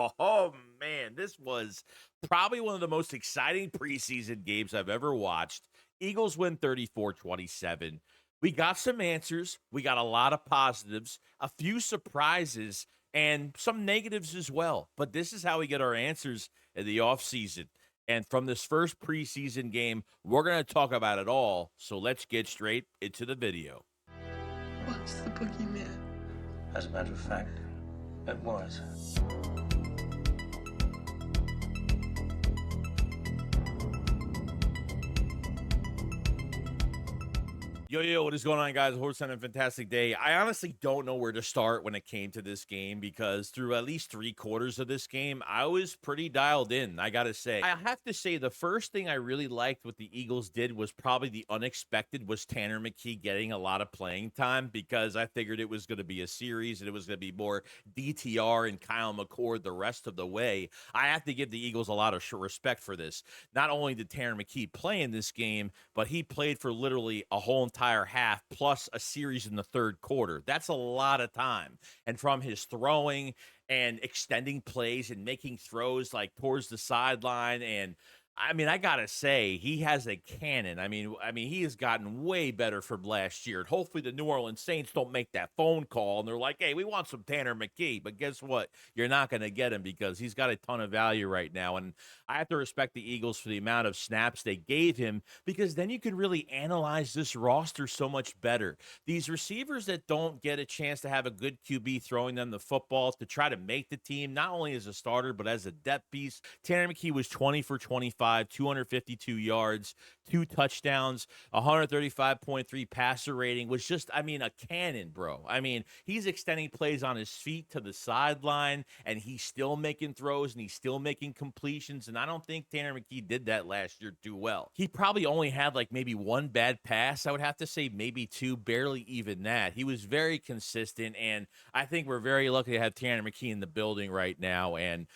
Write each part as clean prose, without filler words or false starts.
Oh, man, this was probably one of the most exciting preseason games I've ever watched. Eagles win 34-27. We got some answers. We got a lot of positives, a few surprises, and some negatives as well. But this is how we get our answers in the offseason. And from this first preseason game, we're going to talk about it all. So let's get straight into the video. What's the boogeyman? As a matter of fact, it was. Yo, what is going on, guys? Horse on a fantastic day. I honestly don't know where to start when it came to this game because through at least 3/4 of this game, I was pretty dialed in, I gotta say. I have to say the first thing I really liked what the Eagles did was probably the unexpected was Tanner McKee getting a lot of playing time because I figured it was going to be a series and it was going to be more DTR and Kyle McCord the rest of the way. I have to give the Eagles a lot of respect for this. Not only did Tanner McKee play in this game, but he played for literally a whole entire half plus a series in the third quarter. That's a lot of time. And from his throwing and extending plays and making throws like towards the sideline, and I mean, I gotta say, he has a cannon. I mean, he has gotten way better from last year. And hopefully, the New Orleans Saints don't make that phone call and they're like, "Hey, we want some Tanner McKee." But guess what? You're not going to get him because he's got a ton of value right now. And I have to respect the Eagles for the amount of snaps they gave him because then you can really analyze this roster so much better. These receivers that don't get a chance to have a good QB throwing them the football to try to make the team, not only as a starter but as a depth piece. Tanner McKee was 20 for 25. 252 yards, 2 touchdowns, 135.3 passer rating, was just, a cannon, bro. I mean, he's extending plays on his feet to the sideline, and he's still making throws, and he's still making completions, and I don't think Tanner McKee did that last year too well. He probably only had like maybe one bad pass. I would have to say maybe two, barely even that. He was very consistent, and I think we're very lucky to have Tanner McKee in the building right now, and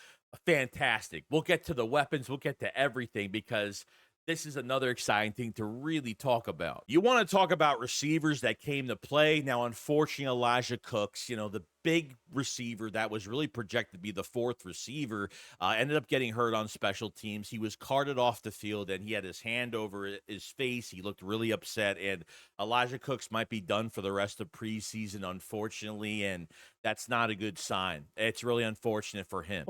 fantastic. We'll get to the weapons. We'll get to everything because this is another exciting thing to really talk about. You want to talk about receivers that came to play. Now, unfortunately, Elijah Cooks, the big receiver that was really projected to be the fourth receiver, ended up getting hurt on special teams. He was carted off the field and he had his hand over his face. He looked really upset, and Elijah Cooks might be done for the rest of preseason, unfortunately, and that's not a good sign. It's really unfortunate for him.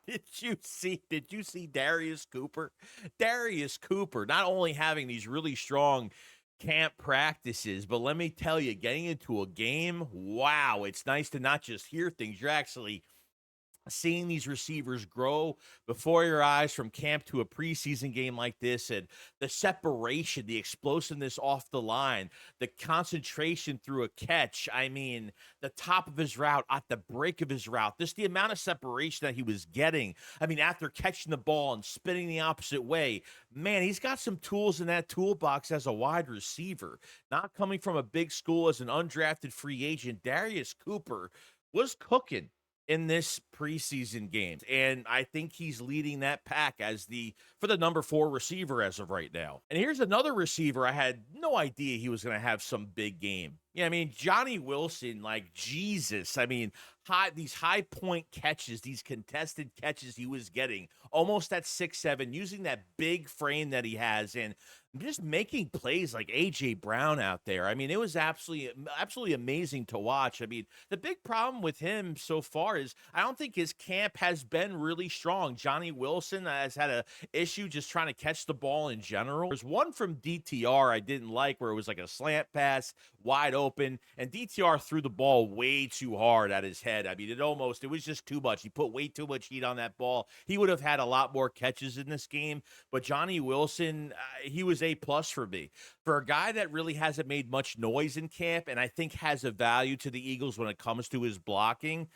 Did you see Darius Cooper? Darius Cooper not only having these really strong camp practices, but let me tell you, getting into a game, wow, it's nice to not just hear things. You're actually seeing these receivers grow before your eyes from camp to a preseason game like this, and the separation, the explosiveness off the line, the concentration through a catch. I mean, the top of his route, at the break of his route, just the amount of separation that he was getting. I mean, after catching the ball and spinning the opposite way, man, he's got some tools in that toolbox as a wide receiver. Not coming from a big school as an undrafted free agent, Darius Cooper was cooking in this preseason game, and I think he's leading that pack for the number 4 receiver as of right now. And here's another receiver I had no idea he was going to have some big game. Yeah, Johnny Wilson, like Jesus. These high point catches, these contested catches he was getting, almost at 6'7", using that big frame that he has, and just making plays like A.J. Brown out there. It was absolutely amazing to watch. The big problem with him so far is I don't think his camp has been really strong. Johnny Wilson has had a issue just trying to catch the ball in general. There's one from DTR I didn't like where it was like a slant pass, wide open, and DTR threw the ball way too hard at his head. It was just too much. He put way too much heat on that ball. He would have had a lot more catches in this game, but Johnny Wilson, he was A+ for me. For a guy that really hasn't made much noise in camp and I think has a value to the Eagles when it comes to his blocking,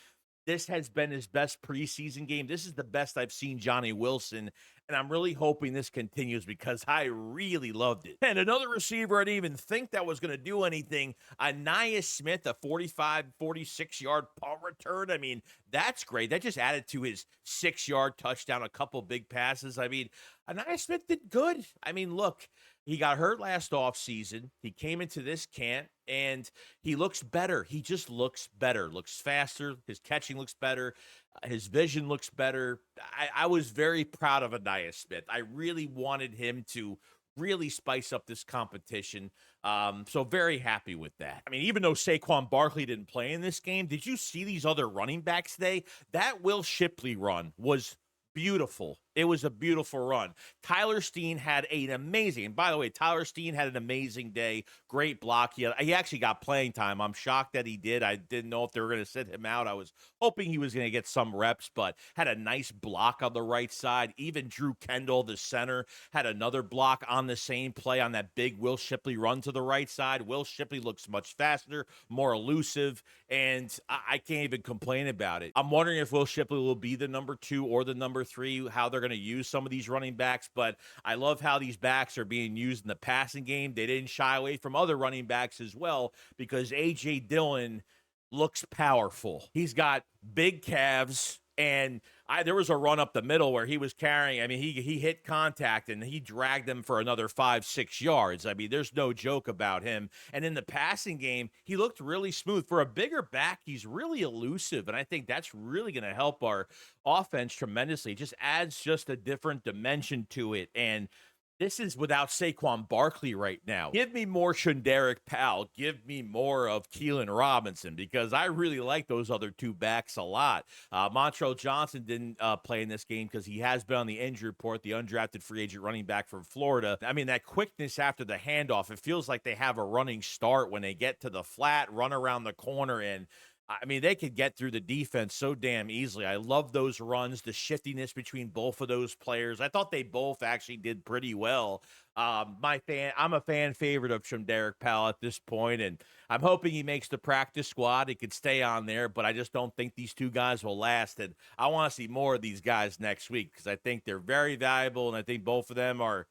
this has been his best preseason game. This is the best I've seen Johnny Wilson, and I'm really hoping this continues because I really loved it. And another receiver I didn't even think that was going to do anything, Anais Smith, a 46-yard punt return. That's great. That just added to his 6-yard touchdown, a couple big passes. Anais Smith did good. Look, He got hurt last offseason. He came into this camp and he looks better. He just looks better, looks faster. His catching looks better. His vision looks better. I was very proud of Anaya Smith. I really wanted him to really spice up this competition. So very happy with that. I mean, even though Saquon Barkley didn't play in this game, did you see these other running backs today? That Will Shipley run was beautiful. It was a beautiful run. Tyler Steen had an amazing, and by the way, Tyler Steen had an amazing day. Great block. He actually got playing time. I'm shocked that he did. I didn't know if they were going to sit him out. I was hoping he was going to get some reps, but had a nice block on the right side. Even Drew Kendall, the center, had another block on the same play on that big Will Shipley run to the right side. Will Shipley looks much faster, more elusive, and I can't even complain about it. I'm wondering if Will Shipley will be the number 2 or the number 3, how they're going to use some of these running backs, but I love how these backs are being used in the passing game. They didn't shy away from other running backs as well because A.J. Dillon looks powerful. He's got big calves, and there was a run up the middle where he was carrying. I mean, he hit contact, and he dragged them for another 5-6 yards. I mean, there's no joke about him. And in the passing game, he looked really smooth. For a bigger back, he's really elusive, and I think that's really going to help our offense tremendously. It just adds just a different dimension to it, and this is without Saquon Barkley right now. Give me more Shunderick Powell. Give me more of Keelan Robinson because I really like those other 2 backs a lot. Montrell Johnson didn't play in this game because he has been on the injury report, the undrafted free agent running back from Florida. I mean, that quickness after the handoff, it feels like they have a running start when they get to the flat, run around the corner, and I mean, they could get through the defense so damn easily. I love those runs, the shiftiness between both of those players. I thought they both actually did pretty well. I'm a fan favorite of Shunderick Powell at this point, and I'm hoping he makes the practice squad. He could stay on there, but I just don't think these 2 guys will last, and I want to see more of these guys next week because I think they're very valuable, and I think both of them are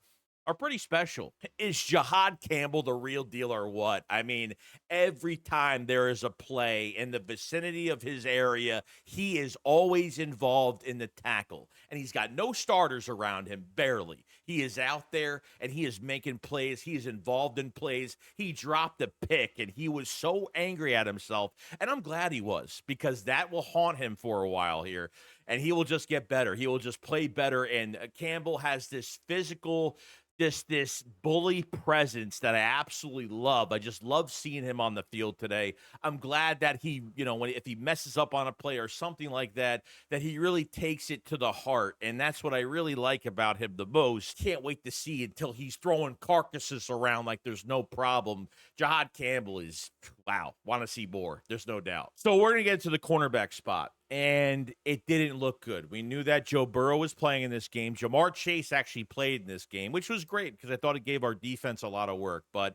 pretty special. Is Jihad Campbell the real deal or what? I mean, every time there is a play in the vicinity of his area, he is always involved in the tackle. And he's got no starters around him, barely. He is out there, and he is making plays. He is involved in plays. He dropped a pick, and he was so angry at himself. And I'm glad he was, because that will haunt him for a while here. And he will just get better. He will just play better. And Campbell has this physical, this bully presence that I absolutely love. I just love seeing him on the field today. I'm glad that he, if he messes up on a play or something like that, that he really takes it to the heart. And that's what I really like about him the most. Can't wait to see until he's throwing carcasses around like there's no problem. Jihad Campbell is, wow, want to see more. There's no doubt. So we're going to get to the cornerback spot. And it didn't look good. We knew that Joe Burrow was playing in this game. Jamar Chase actually played in this game, which was great because I thought it gave our defense a lot of work. But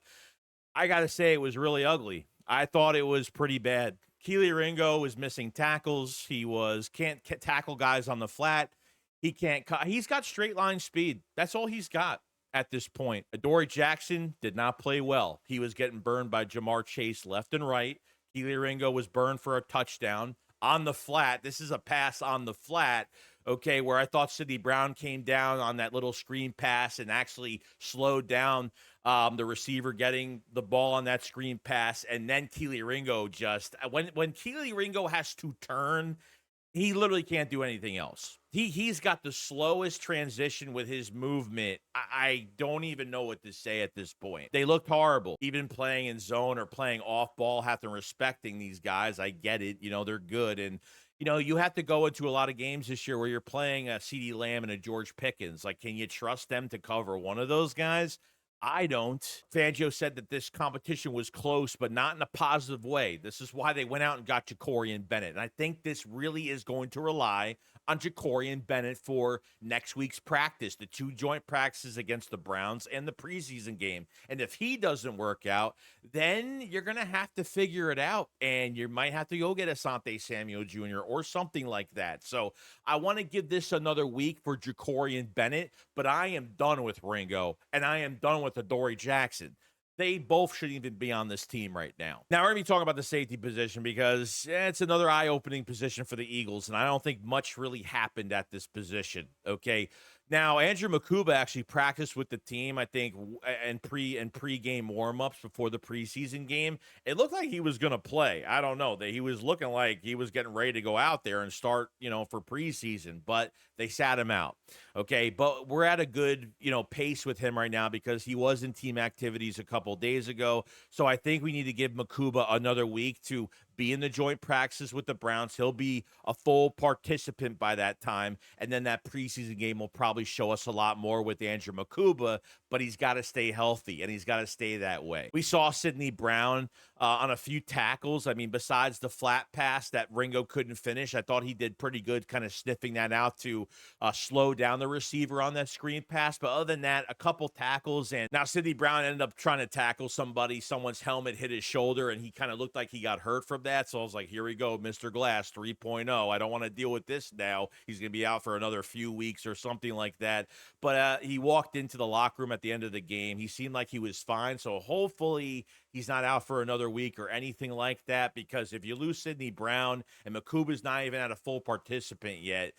I got to say, it was really ugly. I thought it was pretty bad. Keely Ringo was missing tackles. He can't tackle guys on the flat. He's got straight line speed. That's all he's got at this point. Adoree Jackson did not play well. He was getting burned by Jamar Chase left and right. Keely Ringo was burned for a touchdown. On the flat, this is a pass on the flat, okay, where I thought Sidney Brown came down on that little screen pass and actually slowed down the receiver getting the ball on that screen pass. And then Keely Ringo when Keely Ringo has to turn, he literally can't do anything else. He's got the slowest transition with his movement. I don't even know what to say at this point. They looked horrible. Even playing in zone or playing off ball, have to respecting these guys. I get it. They're good. And, you have to go into a lot of games this year where you're playing a CeeDee Lamb and a George Pickens. Like, can you trust them to cover one of those guys? I don't. Fangio said that this competition was close, but not in a positive way. This is why they went out and got Jacorian Bennett. And I think this really is going to rely on Jacorian Bennett for next week's practice, the 2 joint practices against the Browns and the preseason game. And if he doesn't work out, then you're going to have to figure it out. And you might have to go get Asante Samuel Jr. or something like that. So I want to give this another week for Jacorian Bennett, but I am done with Ringo, and I am done with Adoree Jackson. They both shouldn't even be on this team right now. Now, we're going to be talking about the safety position because it's another eye-opening position for the Eagles, and I don't think much really happened at this position, okay? Now, Andrew Makuba actually practiced with the team, I think, and pre-game warm-ups before the preseason game. It looked like he was going to play. I don't know that he was looking like he was getting ready to go out there and start, for preseason, but they sat him out. Okay, but we're at a good, pace with him right now because he was in team activities a couple days ago. So I think we need to give Makuba another week to be in the joint practices with the Browns. He'll be a full participant by that time. And then that preseason game will probably show us a lot more with Andrew Makuba, but he's got to stay healthy and he's got to stay that way. We saw Sidney Brown on a few tackles. I mean, besides the flat pass that Ringo couldn't finish, I thought he did pretty good kind of sniffing that out to slow down the receiver on that screen pass. But other than that, a couple tackles. And now Sidney Brown ended up trying to tackle somebody. Someone's helmet hit his shoulder and he kind of looked like he got hurt from that. So I was like, here we go, Mr. Glass 3.0. I don't want to deal with this now. He's going to be out for another few weeks or something like that. But he walked into the locker room at the end of the game. He seemed like he was fine. So hopefully he's not out for another week or anything like that, because if you lose Sidney Brown and Makuba's not even at a full participant yet,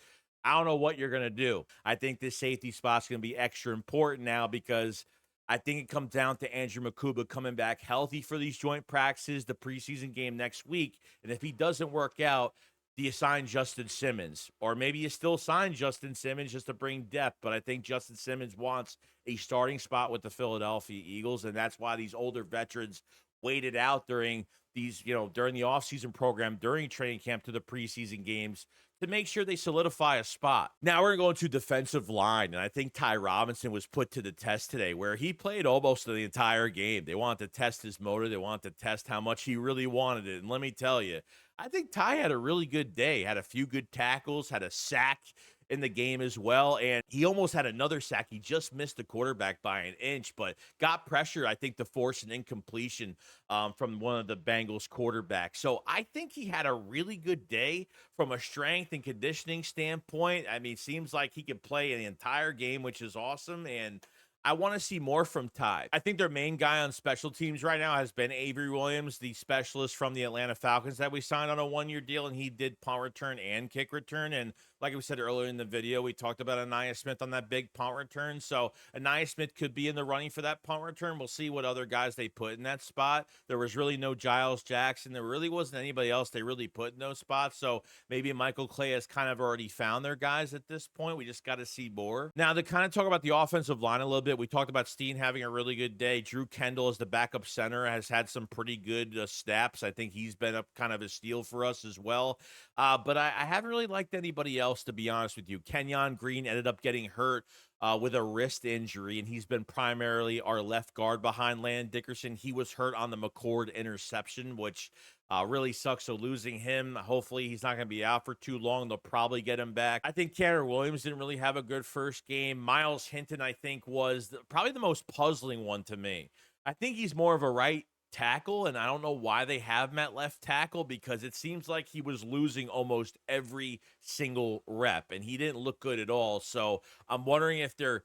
I don't know what you're going to do. I think this safety spot's going to be extra important now because I think it comes down to Andrew Makuba coming back healthy for these joint practices, the preseason game next week. And if he doesn't work out, do you sign Justin Simmons? Or maybe you still sign Justin Simmons just to bring depth. But I think Justin Simmons wants a starting spot with the Philadelphia Eagles. And that's why these older veterans waited out during these, during the offseason program, during training camp to the preseason games to make sure they solidify a spot. Now we're going to defensive line, and I think Ty Robinson was put to the test today, where he played almost the entire game. They wanted to test his motor. They wanted to test how much he really wanted it. And let me tell you, I think Ty had a really good day, had a few good tackles, had a sack in the game as well, and he almost had another sack. He just missed the quarterback by an inch, but got pressure, I think, to force an incompletion from one of the Bengals quarterbacks. So I think he had a really good day from a strength and conditioning standpoint. I mean, seems like he could play the entire game, which is awesome, and I want to see more from Ty. I think their main guy on special teams right now has been Avery Williams, the specialist from the Atlanta Falcons that we signed on a one-year deal, and he did punt return and kick return. And like we said earlier in the video, we talked about Anaya Smith on that big punt return. So Anaya Smith could be in the running for that punt return. We'll see what other guys they put in that spot. There was really no Giles Jackson. There really wasn't anybody else they really put in those spots. So maybe Michael Clay has kind of already found their guys at this point. We just got to see more. Now, to kind of talk about the offensive line a little bit, we talked about Steen having a really good day. Drew Kendall as the backup center has had some pretty good snaps. I think he's been up kind of a steal for us as well. But I haven't really liked anybody else, to be honest with you. Kenyon Green ended up getting hurt with a wrist injury, and he's been primarily our left guard behind Landon Dickerson. He was hurt on the McCord interception, which really sucks. So losing him, hopefully he's not going to be out for too long. They'll probably get him back. I think Tanner Williams didn't really have a good first game. Miles Hinton, I think, was probably the most puzzling one to me. I think he's more of a right tackle, and I don't know why they have him at left tackle, because it seems like he was losing almost every single rep, and he didn't look good at all. So I'm wondering if they're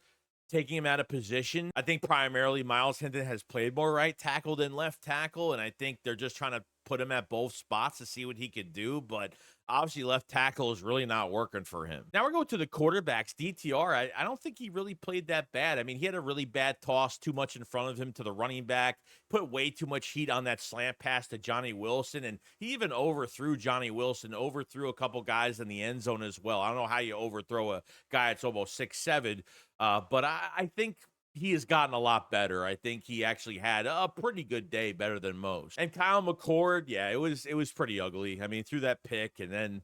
taking him out of position. I think primarily Miles Hinton has played more right tackle than left tackle, and I think they're just trying to put him at both spots to see what he could do, but obviously left tackle is really not working for him. Now we're going to the quarterbacks. DTR, I don't think he really played that bad. I mean, he had a really bad toss, too much in front of him to the running back, put way too much heat on that slant pass to Johnny Wilson, and he even overthrew Johnny Wilson, overthrew a couple guys in the end zone as well. I don't know how you overthrow a guy that's almost 6'7", but I think he has gotten a lot better. I think he actually had a pretty good day, better than most. And Kyle McCord, yeah, it was pretty ugly. I mean, threw that pick, and then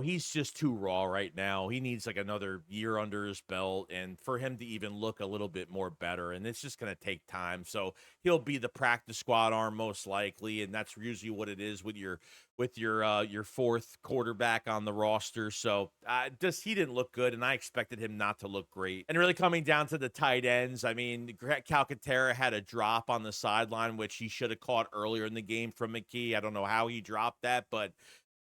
he's just too raw right now. He needs like another year under his belt, and for him to even look a little bit more better, and it's just going to take time. So he'll be the practice squad arm most likely, and that's usually what it is with your fourth quarterback on the roster. So he didn't look good, and I expected him not to look great. And really coming down to the tight ends, I mean, Calcaterra had a drop on the sideline, which he should have caught earlier in the game from McKee. I don't know how he dropped that, but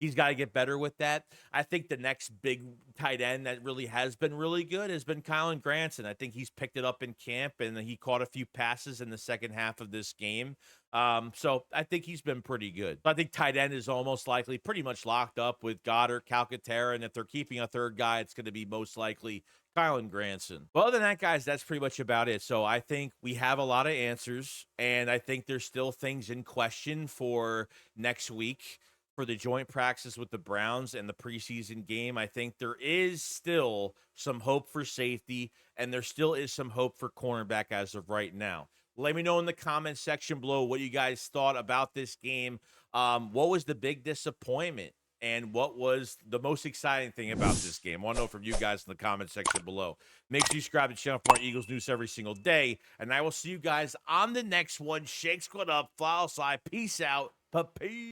He's got to get better with that. I think the next big tight end that really has been really good has been Kylan Granson. I think he's picked it up in camp, and he caught a few passes in the second half of this game. So I think he's been pretty good. I think tight end is almost likely pretty much locked up with Goddard, Calcaterra, and if they're keeping a third guy, it's going to be most likely Kylan Granson. Well, other than that, guys, that's pretty much about it. So I think we have a lot of answers, and I think there's still things in question for next week for the joint practice with the Browns and the preseason game. I think there is still some hope for safety, and there still is some hope for cornerback as of right now. Let me know in the comment section below what you guys thought about this game. What was the big disappointment? And what was the most exciting thing about this game? I want to know from you guys in the comment section below. Make sure you subscribe to the channel for more Eagles news every single day. And I will see you guys on the next one. Shake squad up, fly outside. Peace out. Peace.